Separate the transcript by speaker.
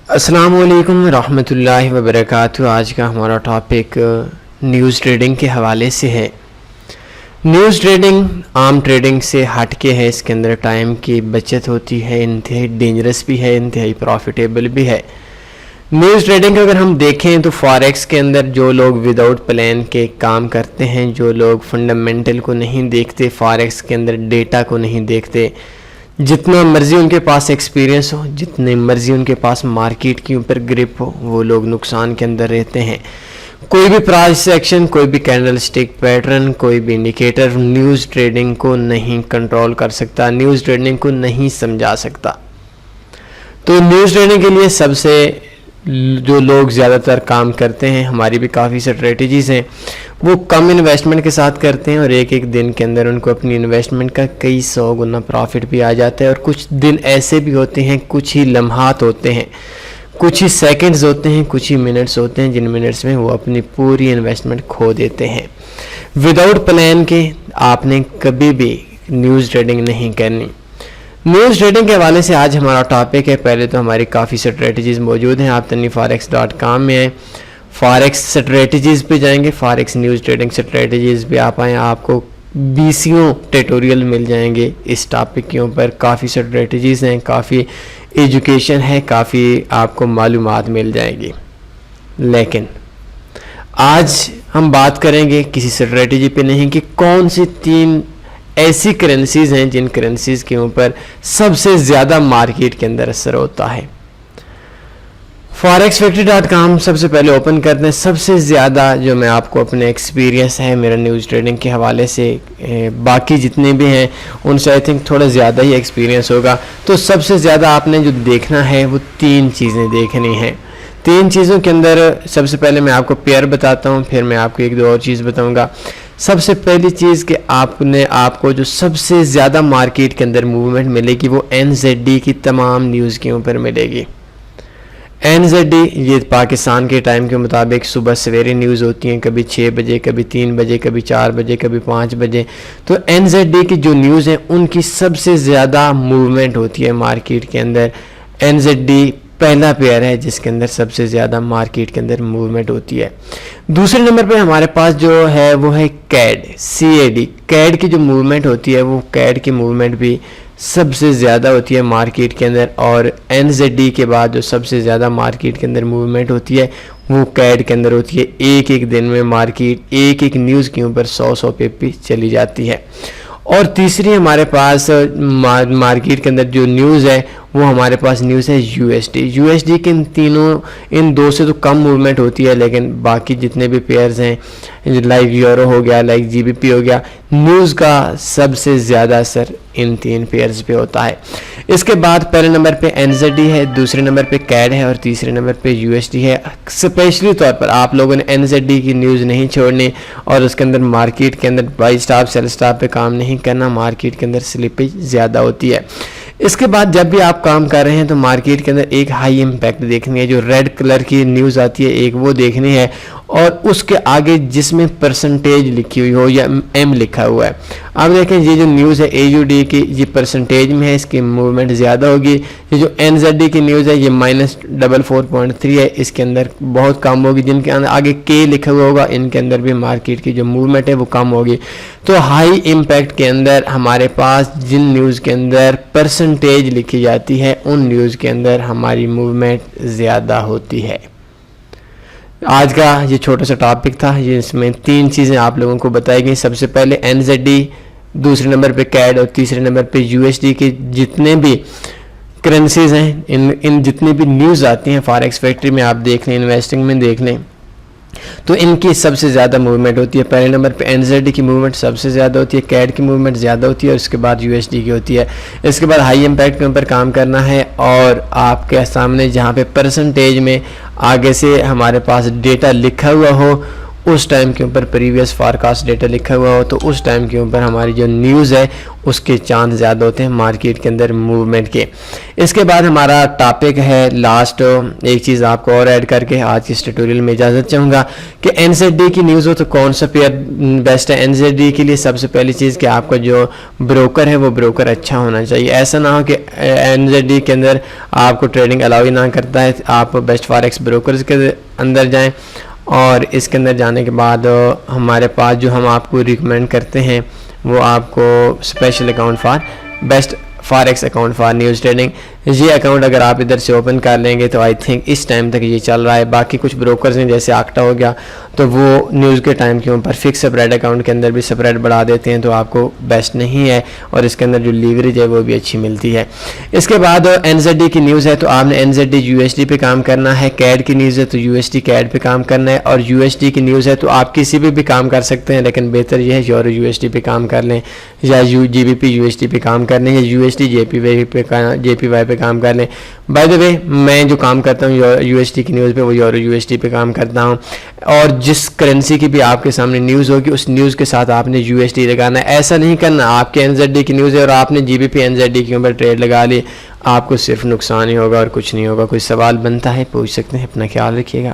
Speaker 1: السلام علیکم ورحمۃ اللہ وبرکاتہ۔ آج کا ہمارا ٹاپک نیوز ٹریڈنگ کے حوالے سے ہے۔ نیوز ٹریڈنگ عام ٹریڈنگ سے ہٹ کے ہے، اس کے اندر ٹائم کی بچت ہوتی ہے، انتہائی ڈینجرس بھی ہے، انتہائی پروفیٹیبل بھی ہے۔ نیوز ٹریڈنگ اگر ہم دیکھیں تو فاریکس کے اندر جو لوگ وداؤٹ پلان کے کام کرتے ہیں، جو لوگ فنڈامنٹل کو نہیں دیکھتے، فاریکس کے اندر ڈیٹا کو نہیں دیکھتے، جتنا مرضی ان کے پاس ایکسپیرینس ہو، جتنے مرضی ان کے پاس مارکیٹ کے اوپر گرپ ہو، وہ لوگ نقصان کے اندر رہتے ہیں۔ کوئی بھی پرائس سیکشن، کوئی بھی کینڈل سٹک پیٹرن، کوئی بھی انڈیکیٹر نیوز ٹریڈنگ کو نہیں کنٹرول کر سکتا، نیوز ٹریڈنگ کو نہیں سمجھا سکتا۔ تو نیوز ٹریڈنگ کے لیے سب سے جو لوگ زیادہ تر کام کرتے ہیں، ہماری بھی کافی اسٹریٹجیز ہیں، وہ کم انویسٹمنٹ کے ساتھ کرتے ہیں اور ایک دن کے اندر ان کو اپنی انویسٹمنٹ کا کئی 100 گنا پروفٹ بھی آ جاتا ہے۔ اور کچھ دن ایسے بھی ہوتے ہیں، کچھ ہی لمحات ہوتے ہیں، کچھ ہی سیکنڈز ہوتے ہیں، کچھ ہی منٹس ہوتے ہیں، جن منٹس میں وہ اپنی پوری انویسٹمنٹ کھو دیتے ہیں۔ وداؤٹ پلان کے آپ نے کبھی بھی نیوز ٹریڈنگ نہیں کرنی۔ نیوز ٹریڈنگ کے حوالے سے آج ہمارا ٹاپک ہے۔ پہلے تو ہماری کافی اسٹریٹجیز موجود ہیں، آپ TanniForex.com میں آئیں، فاریکس اسٹریٹجیز پہ جائیں گے، فاریکس نیوز ٹریڈنگ اسٹریٹجیز پہ آپ آئیں، آپ کو 20 ٹیٹوریل مل جائیں گے اس ٹاپک کے اوپر۔ کافی اسٹریٹجیز ہیں، کافی ایجوکیشن ہے، کافی آپ کو معلومات مل جائیں گی۔ لیکن آج ہم بات کریں گے کسی اسٹریٹجی پہ نہیں کہ کون سی 3 ایسی کرنسیز ہیں جن کرنسیز کے اوپر سب سے زیادہ مارکیٹ کے اندر اثر ہوتا ہے۔ forexfactory.com سب سے پہلے اوپن کرتے ہیں۔ سب سے زیادہ جو میں آپ کو اپنے ایکسپیرینس ہے میرا نیوز ٹریڈنگ کے حوالے سے، باقی جتنے بھی ہیں ان سے آئی تھنک تھوڑا زیادہ ہی ایکسپیرینس ہوگا، تو سب سے زیادہ آپ نے جو دیکھنا ہے وہ 3 چیزیں دیکھنی ہیں۔ 3 چیزوں کے اندر سب سے پہلے میں آپ کو پیئر بتاتا ہوں، پھر میں آپ کو 1-2 اور چیز بتاؤں گا۔ سب سے پہلی چیز کہ آپ کو جو سب سے زیادہ مارکیٹ کے اندر موومنٹ ملے گی وہ NZD کی تمام نیوز کے اوپر ملے گی۔ NZD یہ پاکستان کے ٹائم کے مطابق صبح سویرے نیوز ہوتی ہیں، کبھی 6 بجے، کبھی 3 بجے، کبھی 4 بجے، کبھی 5 بجے۔ تو NZD کی جو نیوز ہیں ان کی سب سے زیادہ موومنٹ ہوتی ہے مارکیٹ کے اندر۔ NZD پہلا پیئر ہے جس کے اندر سب سے زیادہ مارکیٹ کے اندر موومنٹ ہوتی ہے۔ دوسرے نمبر پہ ہمارے پاس جو ہے وہ ہے CAD۔ CAD کی جو موومنٹ ہوتی ہے وہ CAD کی موومنٹ بھی سب سے زیادہ ہوتی ہے مارکیٹ کے اندر، اور NZD کے بعد جو سب سے زیادہ مارکیٹ کے اندر موومنٹ ہوتی ہے وہ CAD کے اندر ہوتی ہے۔ ایک دن میں مارکیٹ ایک نیوز کے اوپر 100 پہ چلی جاتی ہے۔ اور تیسری ہمارے پاس مارکیٹ کے اندر جو نیوز ہے وہ ہمارے پاس نیوز ہے USD کے ان 2 سے تو کم موومنٹ ہوتی ہے، لیکن باقی جتنے بھی پیئرز ہیں لائک یورو ہو گیا، لائک GBP ہو گیا، نیوز کا سب سے زیادہ اثر ان 3 پیئرز پہ ہوتا ہے۔ اس کے بعد پہلے نمبر پہ NZD ہے، دوسرے نمبر پہ CAD ہے اور تیسرے نمبر پہ USD ہے۔ اسپیشلی طور پر آپ لوگوں نے NZD کی نیوز نہیں چھوڑنی اور اس کے اندر مارکیٹ کے اندر بائی سٹاپ سیل سٹاپ پہ کام نہیں کرنا، مارکیٹ کے اندر سلپیج زیادہ ہوتی ہے۔ اس کے بعد جب بھی آپ کام کر رہے ہیں تو مارکیٹ کے اندر ایک ہائی امپیکٹ دیکھنی ہے، جو ریڈ کلر کی نیوز آتی ہے ایک وہ دیکھنی ہے، اور اس کے آگے جس میں پرسنٹیج لکھی ہوئی ہو یا M لکھا ہوا ہے۔ آپ دیکھیں یہ جو نیوز ہے AUD کی یہ پرسنٹیج میں ہے، اس کی موومنٹ زیادہ ہوگی۔ یہ جو NZD کی نیوز ہے یہ -4.3 ہے، اس کے اندر بہت کم ہوگی۔ جن کے اندر آگے K لکھا ہوا ہوگا ان کے اندر بھی مارکیٹ کی جو موومنٹ ہے وہ کم ہوگی۔ تو ہائی امپیکٹ کے اندر ہمارے پاس جن نیوز کے اندر پرسنٹیج لکھی جاتی ہے ان نیوز کے اندر ہماری موومنٹ زیادہ ہوتی ہے۔ آج کا یہ چھوٹا سا ٹاپک تھا، اس میں 3 چیزیں آپ لوگوں کو بتائی گئی۔ سب سے پہلے NZD، دوسرے نمبر پہ CAD اور تیسرے نمبر پہ USD کے جتنے بھی کرنسیز ہیں، ان جتنے بھی نیوز آتی ہیں فاریکس فیکٹری میں آپ دیکھ لیں، انویسٹنگ میں دیکھ لیں، تو ان کی سب سے زیادہ موومنٹ ہوتی ہے۔ پہلے نمبر پہ NZD کی موومنٹ سب سے زیادہ ہوتی ہے، CAD کی موومنٹ زیادہ ہوتی ہے اور اس کے بعد USD کی ہوتی ہے۔ اس کے بعد ہائی امپیکٹ کے اوپر کام کرنا ہے، اور آپ کے سامنے جہاں پہ پرسنٹیج میں آگے سے ہمارے پاس ڈیٹا لکھا ہوا ہو اس ٹائم کے اوپر پریویس فارکاسٹ ڈیٹا لکھا ہوا ہو تو اس ٹائم کے اوپر ہماری جو نیوز ہے اس کے چانس زیادہ ہوتے ہیں مارکیٹ کے اندر موومنٹ کے. اس کے بعد ہمارا ٹاپک ہے لاسٹ ایک چیز آپ کو اور ایڈ کر کے آج کی اس ٹیوٹوریل میں اجازت چاہوں گا کہ این زیڈ ڈی کی نیوز ہو تو کون سا پیئر بیسٹ ہے. این زیڈ ڈی کے لیے سب سے پہلی چیز کہ آپ کا جو بروکر ہے وہ بروکر اچھا ہونا چاہیے. ایسا نہ ہو کہ این زیڈ ڈی کے اندر آپ کو ٹریڈنگ الاؤ ہی نہ کرتا ہے. آپ بیسٹ فاریکس بروکرز کے اندر جائیں اور اس کے اندر جانے کے بعد ہمارے پاس جو ہم آپ کو ریکمینڈ کرتے ہیں وہ آپ کو special account for best forex account for news trading. یہ اکاؤنٹ اگر آپ ادھر سے اوپن کر لیں گے تو آئی تھنک اس ٹائم تک یہ چل رہا ہے. باقی کچھ بروکرز ہیں جیسے آکٹا ہو گیا تو وہ نیوز کے ٹائم کے اوپر فکس سپریڈ اکاؤنٹ کے اندر بھی سپریڈ بڑھا دیتے ہیں تو آپ کو بیسٹ نہیں ہے اور اس کے اندر جو لیوریج ہے وہ بھی اچھی ملتی ہے. اس کے بعد این زیڈ ڈی کی نیوز ہے تو آپ نے N Z D U S D پہ کام کرنا ہے. کیڈ کی نیوز ہے تو یو ایس ڈی کیڈ پہ کام کرنا ہے اور یو ایس ڈی کی نیوز ہے تو آپ کسی بھی کام کر سکتے ہیں لیکن بہتر یہ ہے یورو یو ایس ڈی پہ کام کر لیں یا G B P U S D پہ کام کر لیں یا U S D J P Y پہ کام کر لیں. بائی دا وے میں جو کام کرتا ہوں یو ایس ڈی کی نیوز پہ وہ یورو یو ایس ڈی پہ کام کرتا ہوں اور جس کرنسی کی بھی آپ کے سامنے نیوز ہوگی اس نیوز کے ساتھ آپ نے یو ایس ڈی لگانا ہے. ایسا نہیں کرنا آپ کے این زیڈ ڈی کی نیوز ہے اور آپ نے G B P N Z D کے اوپر ٹریڈ لگا لی, آپ کو صرف نقصان ہی ہوگا اور کچھ نہیں ہوگا. کوئی سوال بنتا ہے پوچھ سکتے ہیں. اپنا خیال رکھیے گا.